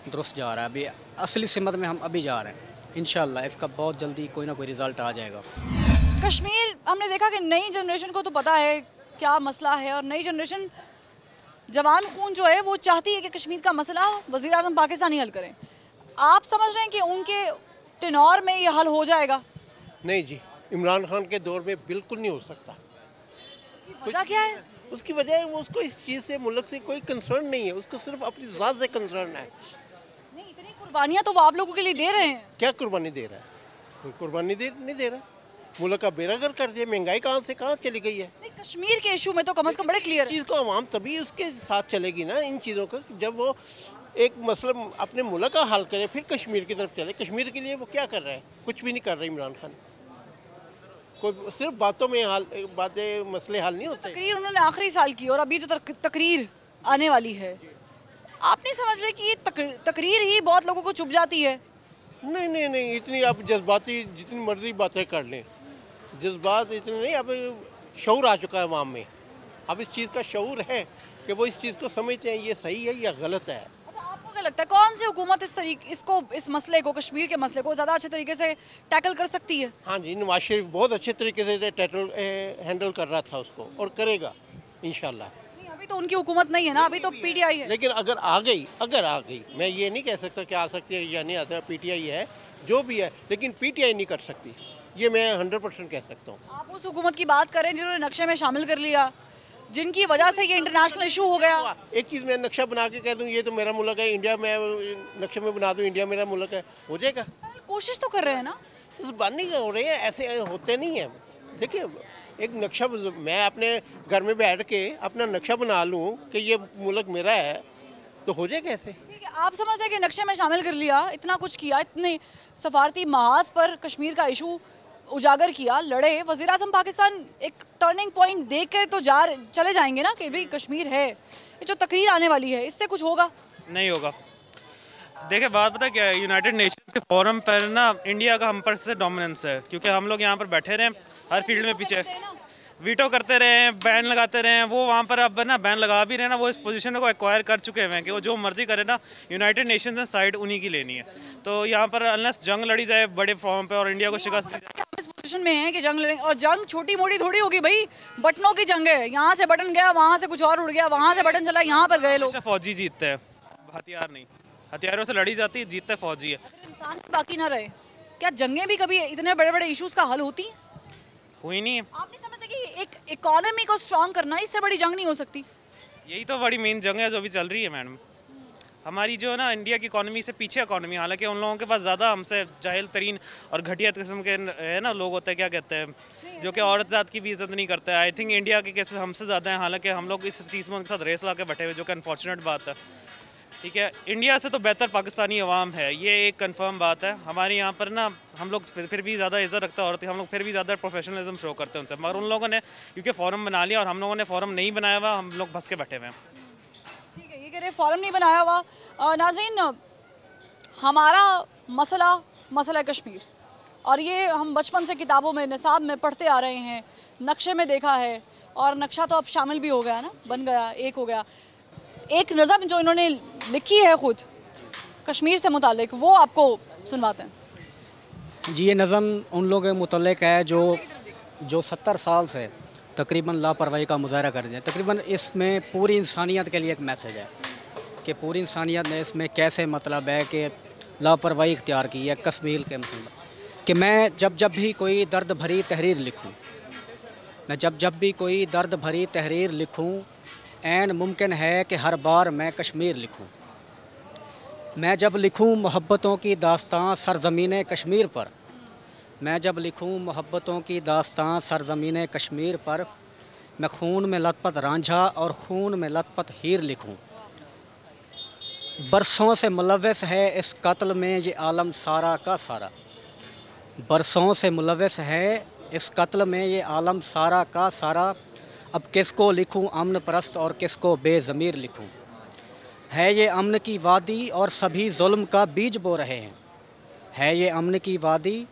[SPEAKER 15] दुरुस्त जा रहा है। अभी असली सिमत में हम अभी जा रहे हैं, इंशाल्लाह इसका बहुत जल्दी कोई ना कोई रिज़ल्ट आ जाएगा।
[SPEAKER 1] कश्मीर हमने देखा कि नई जनरेशन को तो पता है क्या मसला है और नई जनरेशन जवान खून जो है वो चाहती है कि कश्मीर का मसला वज़ीर आज़म पाकिस्तानी हल करें। आप समझ रहे हैं कि उनके टेनोर में ये हल हो जाएगा?
[SPEAKER 16] नहीं जी, इमरान खान के दौर में बिल्कुल नहीं हो सकता।
[SPEAKER 1] वजह क्या है?
[SPEAKER 16] उसकी वजह है वो उसको इस चीज़ से, मुल्क से कोई कंसर्न नहीं है, उसको सिर्फ अपनी ज़ात से कंसर्न है।
[SPEAKER 1] नहीं, इतनी कुर्बानियाँ तो वो आप लोगों के लिए दे रहे हैं।
[SPEAKER 16] क्या कुर्बानी दे रहा है? कोई कुर्बानी नहीं दे रहा। मुल्क का बेरागर कर दिया, महंगाई कहाँ चली गई है।
[SPEAKER 1] नहीं, कश्मीर के इशू में तो कम से कम बड़े क्लियर है।
[SPEAKER 16] चीज़ को आवाम तभी उसके साथ चलेगी ना, इन चीज़ों को, जब वो एक मसला अपने मुल्क का हल करे फिर कश्मीर की तरफ चले। कश्मीर के लिए वो क्या कर रहा है? कुछ भी नहीं कर रहा इमरान खान। कोई सिर्फ बातों में बातें मसले हल नहीं होते।
[SPEAKER 1] तकरीर उन्होंने आखिरी साल की और अभी जो तकरीर आने वाली है, आप नहीं समझ रहे कि ये तकरीर ही बहुत लोगों को चुभ जाती है?
[SPEAKER 16] नहीं, इतनी आप जज्बाती जितनी मर्जी बातें कर लें, जज्बात इतने नहीं। अब शऊर आ चुका है अवाम में, अब इस चीज़ का शऊर है कि वो इस चीज़ को समझते हैं ये सही है या गलत है।
[SPEAKER 1] अच्छा, आपको क्या लगता है कौन सी हुकूमत इस मसले को, कश्मीर के मसले को ज़्यादा अच्छे तरीके से टैकल कर सकती है?
[SPEAKER 16] हाँ जी, नवाज शरीफ बहुत अच्छे तरीके से हैंडल कर रहा था उसको और करेगा इंशाल्लाह।
[SPEAKER 1] अभी तो उनकी हुकूमत नहीं है ना, अभी तो पीटीआई है।
[SPEAKER 16] लेकिन अगर आ गई, मैं ये नहीं कह सकता कि आ सकती है या नहीं आ सकता, पीटीआई है जो भी है, लेकिन पीटीआई नहीं कर सकती, ये मैं 100% कह सकता हूँ।
[SPEAKER 1] आप उस हुकूमत की बात करें जिन्होंने नक्शे में शामिल कर लिया, जिनकी वजह से ये इंटरनेशनल इशू हो गया।
[SPEAKER 16] एक चीज़ मैं नक्शा बना के कह दूँ ये तो मेरा मुल्क है, इंडिया में नक्शे में बना दूँ इंडिया मेरा मुल्क है, हो जाएगा?
[SPEAKER 1] कोशिश तो कर रहे हैं ना,
[SPEAKER 16] उस बात नहीं हो रही है, ऐसे होते नहीं है। देखिए एक नक्शा मैं अपने घर में बैठ के अपना नक्शा बना लूँ कि ये मुल्क मेरा है, तो हो जाए कैसे?
[SPEAKER 1] ठीक है, आप समझते हैं कि नक्शे में शामिल कर लिया, इतना कुछ किया, इतने सफारती महाज पर कश्मीर का इशू उजागर किया, लड़े, वज़ीर आज़म पाकिस्तान एक टर्निंग पॉइंट देख कर तो चले जाएंगे ना कि भाई कश्मीर है, ये जो तकरीर आने वाली है इससे कुछ होगा?
[SPEAKER 17] नहीं होगा। देखिए बात पता क्या है, यूनाइटेड नेशंस के फोरम पर ना इंडिया का हम पर से डोमिनेंस है, क्योंकि हम लोग यहाँ पर बैठे रहे हर फील्ड में पीछे वीटो करते रहे हैं, बैन लगाते रहे हैं, वो वहाँ पर अब ना बैन लगा भी रहे ना, वो इस पोजीशन को एक्वायर कर चुके हैं कि वो जो मर्जी करे ना, यूनाइटेड नेशंस ने साइड उन्हीं की लेनी है। तो यहाँ पर अनलेस जंग लड़ी जाए बड़े फॉर्म पे और इंडिया को शिकस्त दी जाए,
[SPEAKER 1] इस पोजीशन में है कि जंग लड़ेंगे, और जंग छोटी मोटी थोड़ी होगी भाई, बटनों की जंग है, यहाँ से बटन गया, वहाँ से कुछ और उड़ गया, वहाँ से बटन चला, यहाँ पर गए लोग।
[SPEAKER 17] फौजी जीतते हैं, हथियार नहीं, हथियारों से लड़ी जाती है, जीतते फौजी है।
[SPEAKER 1] इंसान बाकी ना रहे, क्या जंगें भी कभी इतने बड़े बड़े इश्यूज का हल होती हैं?
[SPEAKER 17] हुई नहीं है।
[SPEAKER 1] आप नहीं समझते कि एक इकोनॉमी को स्ट्रॉन्ग करना, इससे बड़ी जंग नहीं हो सकती?
[SPEAKER 17] यही तो बड़ी मेन जंग है जो अभी चल रही है मैडम। हमारी जो है ना इंडिया की इकोनॉमी से पीछे इकोनॉमी, हालांकि उन लोगों के पास ज़्यादा हमसे जाहिल तरीन और घटिया किस्म के है ना लोग होते हैं, क्या कहते हैं, जो कि औरत जात की भी इज्जत नहीं करते हैं। आई थिंक इंडिया के केसेस हमसे ज़्यादा हैं, हालांकि हम लोग इस चीज़ में उनके साथ रेस ला के बैठे हुए, जो कि अनफॉर्चुनेट बात है। ठीक है, इंडिया से तो बेहतर पाकिस्तानी अवाम है, ये एक कंफर्म बात है। हमारे यहाँ पर ना हम लोग फिर भी ज़्यादा इज्जत रखते हैं, और हम लोग फिर भी ज़्यादा प्रोफेशनलिज्म शो करते हैं उनसे, मगर उन लोगों ने क्योंकि फ़ोरम बना लिया और हम लोगों ने फ़ोरम नहीं बनाया हुआ, हम लोग फंस के बैठे हुए हैं।
[SPEAKER 1] ठीक है, ये कह रहे फ़ोरम नहीं बनाया हुआ। नाज़रीन, हमारा मसला कश्मीर, और ये हम बचपन से किताबों में निसाब में पढ़ते आ रहे हैं, नक्शे में देखा है, और नक्शा तो अब शामिल भी हो गया ना, बन गया, एक हो गया। एक नज़म जो इन्होंने लिखी है खुद कश्मीर से मुतालिक, वो आपको सुनवाते हैं।
[SPEAKER 15] जी, ये नज़म उन लोगों के मुतालिक है जो 70 साल से तकरीबन लापरवाही का मुजाहरा कर रहे हैं। तकरीबन इसमें पूरी इंसानियत के लिए एक मैसेज है कि पूरी इंसानियत ने इसमें कैसे मतलब है कि लापरवाही इख्तियार की है कश्मीर के मसले, कि मैं जब भी कोई दर्द भरी तहरीर लिखूं, मैं जब भी कोई दर्द भरी तहरीर लिखूं, ऐन मुमकिन है कि हर बार मैं कश्मीर लिखूं। मैं जब लिखूं मोहब्बतों की दास्तां सरज़मीन कश्मीर पर, मैं जब लिखूं मोहब्बतों की दास्तां सरज़मीन कश्मीर पर, मैं खून में लथपथ रांझा और खून में लथपथ हीर लिखूं। बरसों से मुलव्वस है इस कत्ल में ये आलम सारा का सारा, बरसों से मुलव्वस है इस कत्ल में ये आलम सारा का सारा। अब किसको लिखूं अमन परस्त और किसको बेज़मीर लिखूं। है ये अमन की वादी और सभी जुल्म का बीज बो रहे हैं, है ये अमन की वादी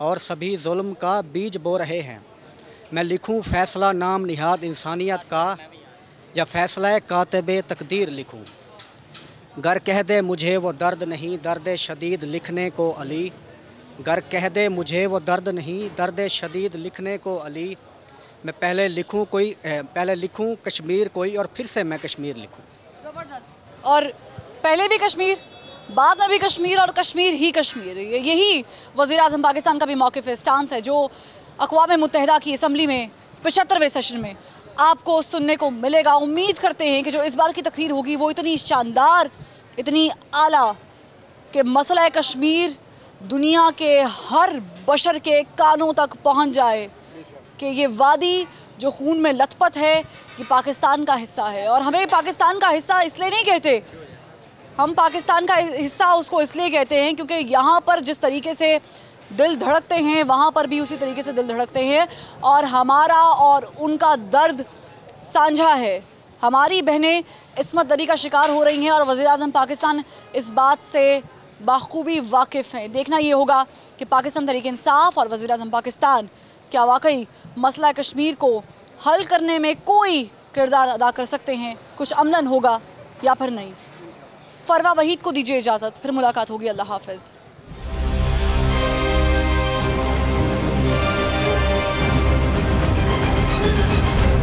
[SPEAKER 15] और सभी जुल्म का बीज बो रहे हैं। मैं लिखूं फ़ैसला नाम निहाद इंसानियत का, या फ़ैसला कातिब तकदीर लिखूं। गर कह दे मुझे वो दर्द नहीं दर्द शदीद लिखने को अली, गर कह दे मुझे वो दर्द नहीं दर्द शदीद लिखने को अली। मैं पहले लिखूं कश्मीर कोई और फिर से मैं कश्मीर लिखूं।
[SPEAKER 1] ज़बरदस्त। और पहले भी कश्मीर, बाद में भी कश्मीर, और कश्मीर ही कश्मीर। यही वज़ीर आज़म पाकिस्तान का भी मौक़िफ़ है, स्टांस है, जो अक़वाम मुत्तहिदा की असम्बली में 75वें सेशन में आपको सुनने को मिलेगा। उम्मीद करते हैं कि जो इस बार की तकरीर होगी वो इतनी शानदार, इतनी आला कि मसला कश्मीर दुनिया के हर बशर के कानों तक पहुँच जाए कि ये वादी जो खून में लथपथ है ये पाकिस्तान का हिस्सा है। और हमें पाकिस्तान का हिस्सा इसलिए नहीं कहते, हम पाकिस्तान का हिस्सा उसको इसलिए कहते हैं क्योंकि यहाँ पर जिस तरीके से दिल धड़कते हैं वहाँ पर भी उसी तरीके से दिल धड़कते हैं, और हमारा और उनका दर्द साझा है। हमारी बहनें इस्मत दरी का शिकार हो रही हैं और वज़ीर आज़म पाकिस्तान इस बात से बाखूबी वाकिफ़ हैं। देखना ये होगा कि पाकिस्तान तहरीक इंसाफ और वज़ीर आज़म पाकिस्तान क्या वाकई मसला कश्मीर को हल करने में कोई किरदार अदा कर सकते हैं, कुछ अमलन होगा या फिर नहीं। फरवा वहीद को दीजिए इजाज़त, फिर मुलाकात होगी। अल्लाह हाफ़िज़।